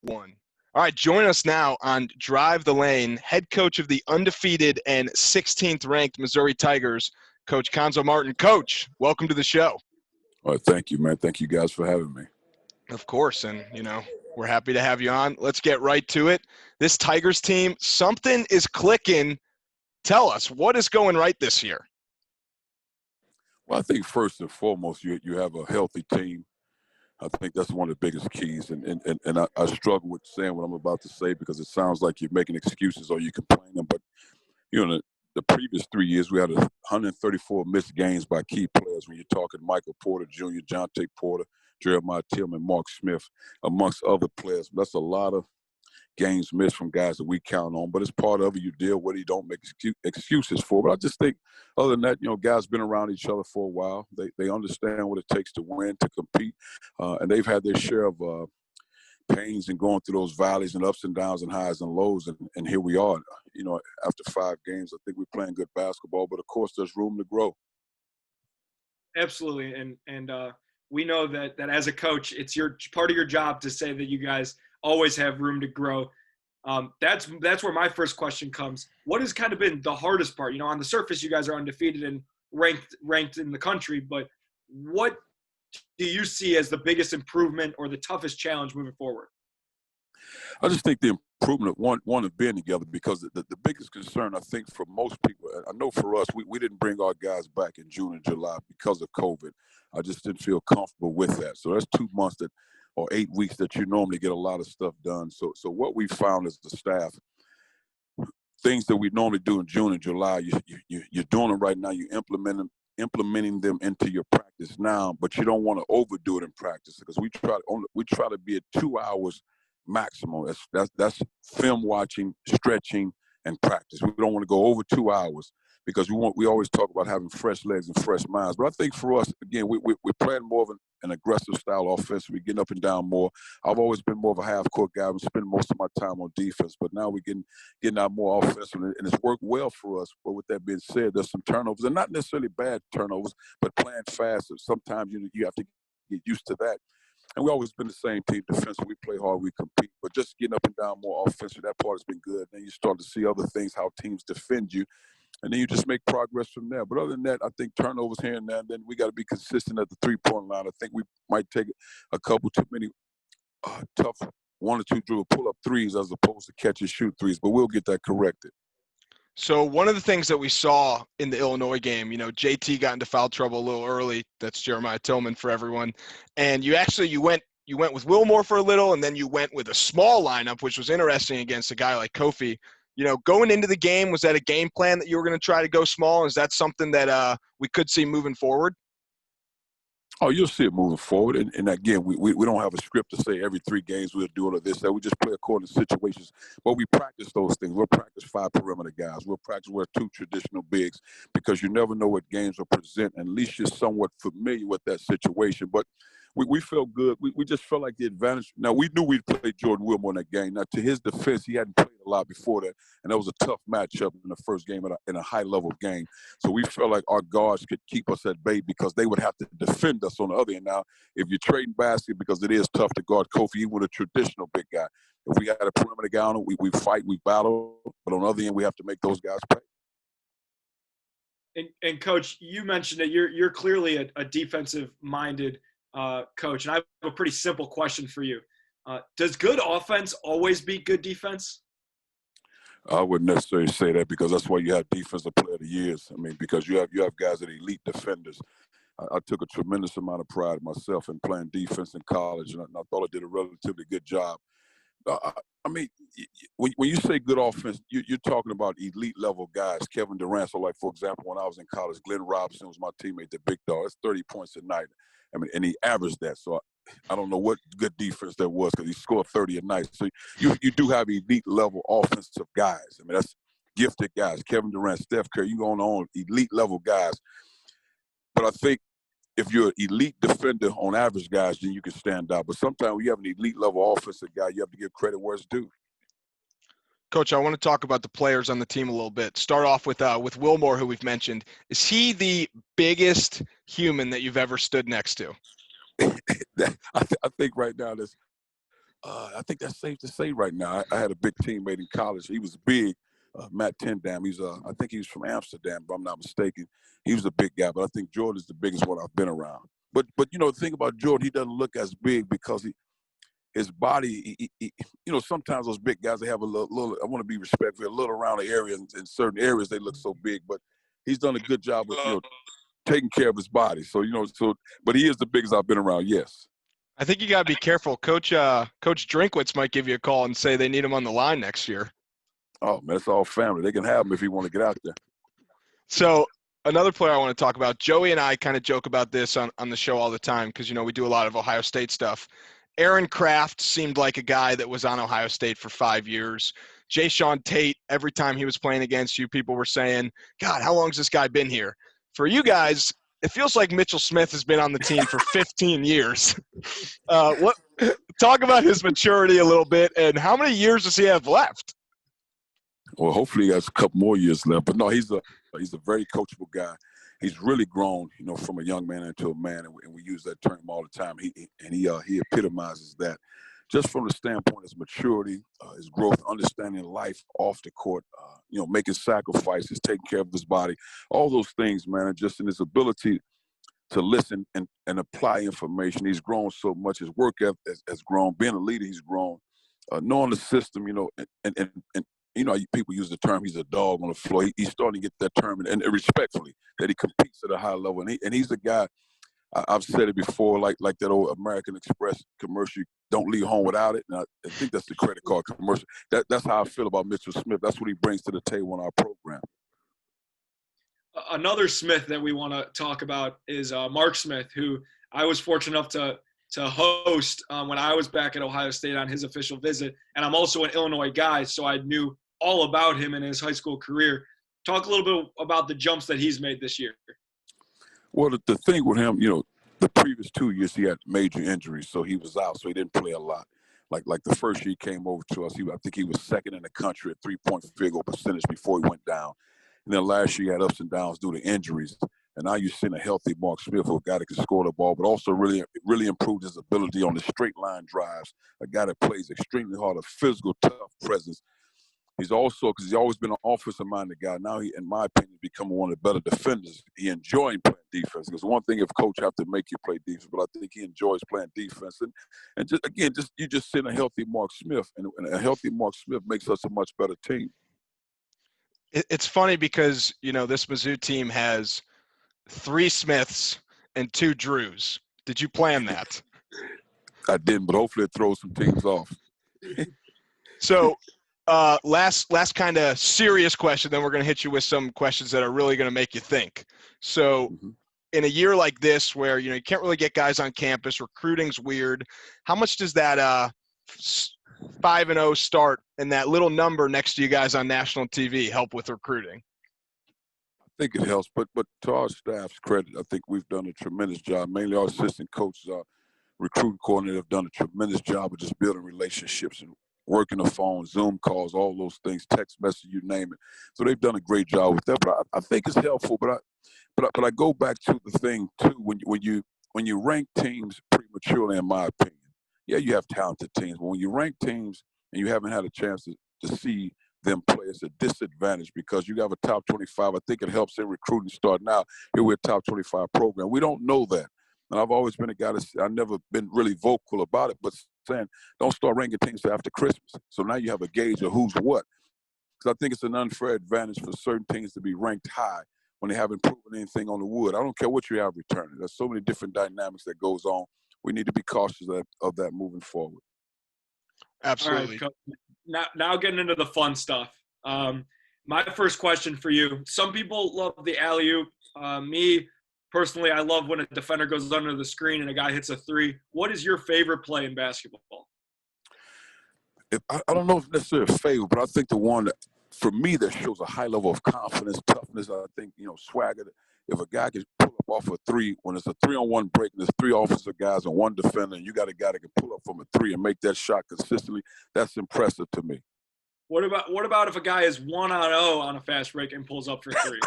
One. All right, join us now on Drive the Lane, head coach of the undefeated and 16th ranked Missouri Tigers, Coach Cuonzo Martin. Coach, welcome to the show. All right, thank you, man. Thank you guys for having me. Of course, and we're happy to have you on. Let's get right to it. This Tigers team, something is clicking. Tell us, what is going right this year? Well, I think first and foremost, you have a healthy team. I think that's one of the biggest keys. And I struggle with saying what I'm about to say because it sounds like you're making excuses or you're complaining. But, the previous 3 years, we had 134 missed games by key players when you're talking Michael Porter Jr., Jonte Porter, Jeremiah Tillman, Mark Smith, amongst other players. That's a lot of games missed from guys that we count on, but it's part of it. You deal with it. You don't make excuses for it. But I just think other than that, guys been around each other for a while. They understand what it takes to win, to compete, and they've had their share of pains and going through those valleys and ups and downs and highs and lows. And here we are, after 5 games, I think we're playing good basketball, but of course there's room to grow. Absolutely. And we know that as a coach, it's part of your job to say that you guys always have room to grow. That's where my first question comes. What has kind of been the hardest part? On the surface, you guys are undefeated and ranked in the country, but what do you see as the biggest improvement or the toughest challenge moving forward? I just think the improvement of one of being together, because the biggest concern, I think, for most people, I know for us, we didn't bring our guys back in June and July because of COVID. I just didn't feel comfortable with that. So that's 2 months or 8 weeks that you normally get a lot of stuff done. So what we found as the staff, things that we normally do in June and July, you're doing them right now. You implementing them into your practice now, but you don't want to overdo it in practice because we try to be at 2 hours maximum. That's film watching, stretching, and practice. We don't want to go over 2 hours because we always talk about having fresh legs and fresh minds. But I think for us, again, we're playing more of an aggressive style offense. We're getting up and down more. I've always been more of a half-court guy. I'm spending most of my time on defense, but now we're getting out more offensive, and it's worked well for us. But with that being said, there's some turnovers, and not necessarily bad turnovers, but playing fast. Sometimes you have to get used to that. And we've always been the same team defensively. We play hard, we compete. But just getting up and down more offensive, that part has been good. Then you start to see other things, how teams defend you. And then you just make progress from there. But other than that, I think turnovers here and there, and then we got to be consistent at the three-point line. I think we might take a couple too many tough 1 or 2 dribble pull-up threes as opposed to catch and shoot threes. But we'll get that corrected. So one of the things that we saw in the Illinois game, JT got into foul trouble a little early. That's Jeremiah Tillman for everyone. And you went with Wilmore for a little, and then you went with a small lineup, which was interesting against a guy like Kofi. Going into the game, was that a game plan that you were going to try to go small? Is that something that we could see moving forward? Oh, you'll see it moving forward. And again, we don't have a script to say every 3 games we'll do it or this, that. We just play according to situations. But we practice those things. We'll practice 5 perimeter guys. We'll practice with 2 traditional bigs because you never know what games will present. And at least you're somewhat familiar with that situation. But we felt good. We just felt like the advantage. Now, we knew we'd play Jordan Wilmore in that game. Now, to his defense, he hadn't played a lot before that. And that was a tough matchup in the first game in a high-level game. So we felt like our guards could keep us at bay because they would have to defend us on the other end. Now, if you're trading basket, because it is tough to guard Kofi, even with a traditional big guy. If we got a perimeter guy on it, we fight, we battle. But on the other end, we have to make those guys pay. And Coach, you mentioned that you're clearly a defensive-minded coach, and I have a pretty simple question for you. Does good offense always beat good defense? I wouldn't necessarily say that because that's why you have defensive player of the years. I mean, because you have guys that are elite defenders. I took a tremendous amount of pride myself in playing defense in college, and I thought I did a relatively good job. I mean, when you say good offense, you're talking about elite level guys. Kevin Durant. So, like, for example, when I was in college, Glenn Robinson was my teammate, the big dog. That's 30 points a night. I mean, and he averaged that. So I don't know what good defense that was because he scored 30 a night. So you do have elite level offensive guys. I mean, that's gifted guys. Kevin Durant, Steph Curry, you going on elite level guys. But I think if you're an elite defender on average guys, then you can stand out. But sometimes when you have an elite level offensive guy, you have to give credit where it's due. Coach, I want to talk about the players on the team a little bit. Start off with Wilmore, who we've mentioned. Is he the biggest human that you've ever stood next to? I think right now I think that's safe to say right now. I had a big teammate in college. He was big, Matt Tendam. I think he was from Amsterdam, if I'm not mistaken. He was a big guy, but I think Jordan's the biggest one I've been around. But the thing about Jordan, he doesn't look as big because his body, sometimes those big guys, they have a little I want to be respectful, a little around the area. In certain areas, they look so big, but he's done a good job of, taking care of his body. So, but he is the biggest I've been around, yes. I think you got to be careful. Coach Drinkwitz might give you a call and say they need him on the line next year. Oh, man, it's all family. They can have him if he want to get out there. So another player I want to talk about, Joey and I kind of joke about this on the show all the time because, we do a lot of Ohio State stuff. Aaron Kraft seemed like a guy that was on Ohio State for 5 years. Jayshawn Tate, every time he was playing against you, people were saying, God, how long has this guy been here? For you guys, it feels like Mitchell Smith has been on the team for 15 years. Talk about his maturity a little bit, and how many years does he have left? Well, hopefully he has a couple more years left. But no, he's a very coachable guy. He's really grown, from a young man into a man, and we use that term all the time. He epitomizes that, just from the standpoint of his maturity, his growth, understanding life off the court, making sacrifices, taking care of his body, all those things, man, and just in his ability to listen and apply information. He's grown so much. His work ethic has grown. Being a leader, he's grown. Knowing the system, and people use the term, he's a dog on the floor. He's starting to get that term, and respectfully, that he competes at a high level. And he's a guy, I've said it before, like that old American Express commercial, don't leave home without it. And I think that's the credit card commercial. That's how I feel about Mitchell Smith. That's what he brings to the table in our program. Another Smith that we want to talk about is Mark Smith, who I was fortunate enough to host when I was back at Ohio State on his official visit. And I'm also an Illinois guy, so I knew all about him in his high school career. Talk a little bit about the jumps that he's made this year. Well, the thing with him, the previous 2 years he had major injuries, so he was out, so he didn't play a lot. Like the first year he came over to us, I think he was second in the country at three-point field goal percentage before he went down. And then last year he had ups and downs due to injuries. And now you've seen a healthy Mark Smith, a guy that can score the ball, but also really, really improved his ability on the straight line drives, a guy that plays extremely hard, a physical, tough presence. He's also, because he's always been an offensive-minded guy, now he, in my opinion, becoming one of the better defenders. He enjoys playing defense. Because one thing if coach have to make you play defense, but I think he enjoys playing defense. And you just send a healthy Mark Smith, and a healthy Mark Smith makes us a much better team. It's funny because, this Mizzou team has 3 Smiths and 2 Drews. Did you plan that? I didn't, but hopefully it throws some teams off. So last kind of serious question, then we're going to hit you with some questions that are really going to make you think. So in a year like this where, you can't really get guys on campus, recruiting's weird, how much does that 5-0 start and that little number next to you guys on national TV help with recruiting? I think it helps, but to our staff's credit, I think we've done a tremendous job. Mainly our assistant coaches, our recruiting coordinator have done a tremendous job of just building relationships and working the phone, Zoom calls, all those things, text message, you name it. So they've done a great job with that. But I think it's helpful. But I go back to the thing too, when you rank teams prematurely, in my opinion, yeah, you have talented teams, but when you rank teams and you haven't had a chance to see them play, it's a disadvantage because you have a top 25. I think it helps in recruiting start now. Here we're a top 25 program. We don't know that. And I've always been a guy I've never been really vocal about it, but saying don't start ranking teams after Christmas. So now you have a gauge of who's what. Because I think it's an unfair advantage for certain teams to be ranked high when they haven't proven anything on the wood. I don't care what you have returning. There's so many different dynamics that goes on. We need to be cautious of that moving forward. Absolutely. All right, now getting into the fun stuff. My first question for you, some people love the alley-oop. Me, personally, I love when a defender goes under the screen and a guy hits a 3. What is your favorite play in basketball? I don't know if it's necessarily a favorite, but I think the one that, for me, that shows a high level of confidence, toughness, I think, swagger. If a guy can pull up off a 3, when it's a 3-on-1 break and there's 3 offensive guys and 1 defender, and you got a guy that can pull up from a 3 and make that shot consistently, that's impressive to me. What about if a guy is 1-on-0 on a fast break and pulls up for 3?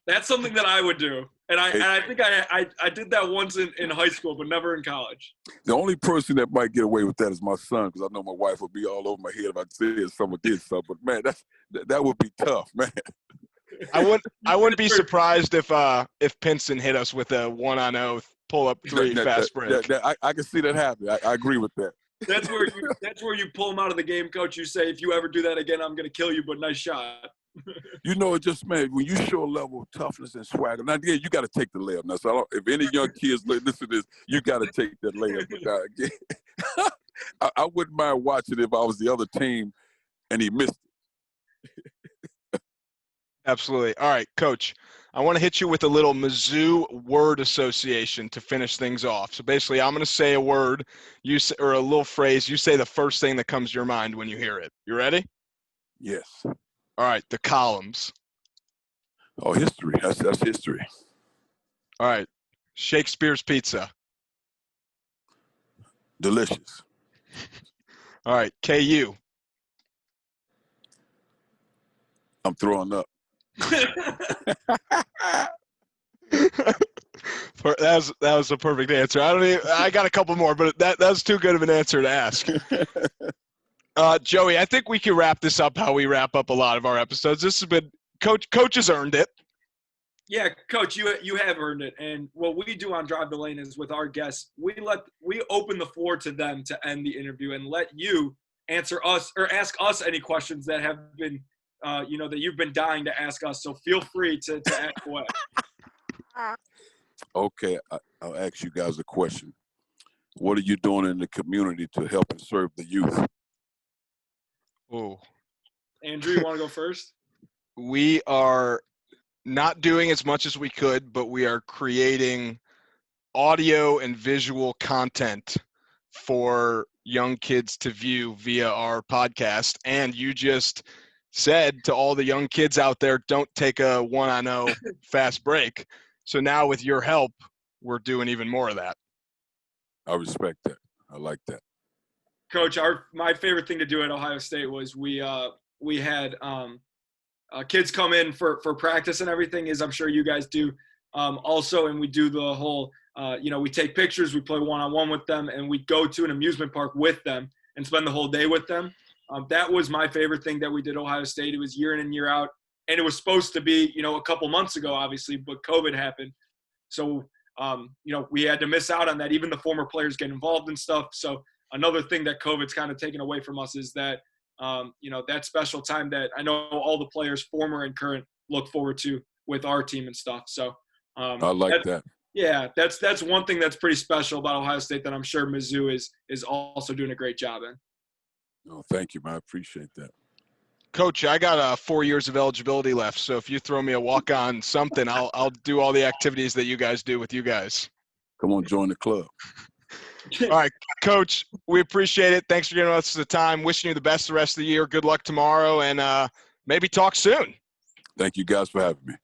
That's something that I would do. And I think I did that once in high school, but never in college. The only person that might get away with that is my son, because I know my wife would be all over my head if I said someone did something. But man, that would be tough, man. I wouldn't be surprised if Pinson hit us with a 1-on-0 pull-up three fast break. I can see that happening. I agree with that. That's where you pull him out of the game, coach. You say, if you ever do that again, I'm going to kill you, but nice shot. You know, it just, man, when you show a level of toughness and swagger, now, again, you got to take the layup. Now, so if any young kids listen to this, you got to take that layup. But again, I wouldn't mind watching if I was the other team and he missed it. Absolutely. All right, Coach, I want to hit you with a little Mizzou word association to finish things off. So basically, I'm going to say a word, or a little phrase. You say the first thing that comes to your mind when you hear it. You ready? Yes. All right, the columns. Oh, history. That's history. All right, Shakespeare's Pizza. Delicious. All right, KU. I'm throwing up. That was a perfect answer. I got a couple more, but that was too good of an answer to ask. Joey, I think we can wrap this up how we wrap up a lot of our episodes. This has been Coach has earned it. Yeah, Coach, you have earned it. And what we do on Drive the Lane is with our guests, we open the floor to them to end the interview and let you answer us or ask us any questions that have been, that you've been dying to ask us. So feel free to ask away. Okay, I'll ask you guys a question. What are you doing in the community to help and serve the youth? Oh, Andrew, you want to go first? We are not doing as much as we could, but we are creating audio and visual content for young kids to view via our podcast. And you just said to all the young kids out there, don't take a 1-on-0 fast break. So now with your help, we're doing even more of that. I respect that. I like that. Coach, my favorite thing to do at Ohio State was we had kids come in for practice and everything, as I'm sure you guys do also, and we do the whole, we take pictures, we play one-on-one with them, and we go to an amusement park with them and spend the whole day with them. That was my favorite thing that we did at Ohio State. It was year in and year out, and it was supposed to be, a couple months ago, obviously, but COVID happened. So, we had to miss out on that. Even the former players get involved in stuff. So another thing that COVID's kind of taken away from us is that, that special time that I know all the players, former and current, look forward to with our team and stuff. So I like that. Yeah, that's one thing that's pretty special about Ohio State that I'm sure Mizzou is also doing a great job in. Oh, thank you, man. I appreciate that. Coach, I got 4 years of eligibility left, so if you throw me a walk-on something, I'll do all the activities that you guys do with you guys. Come on, join the club. All right, Coach, we appreciate it. Thanks for giving us the time. Wishing you the best the rest of the year. Good luck tomorrow, and maybe talk soon. Thank you guys for having me.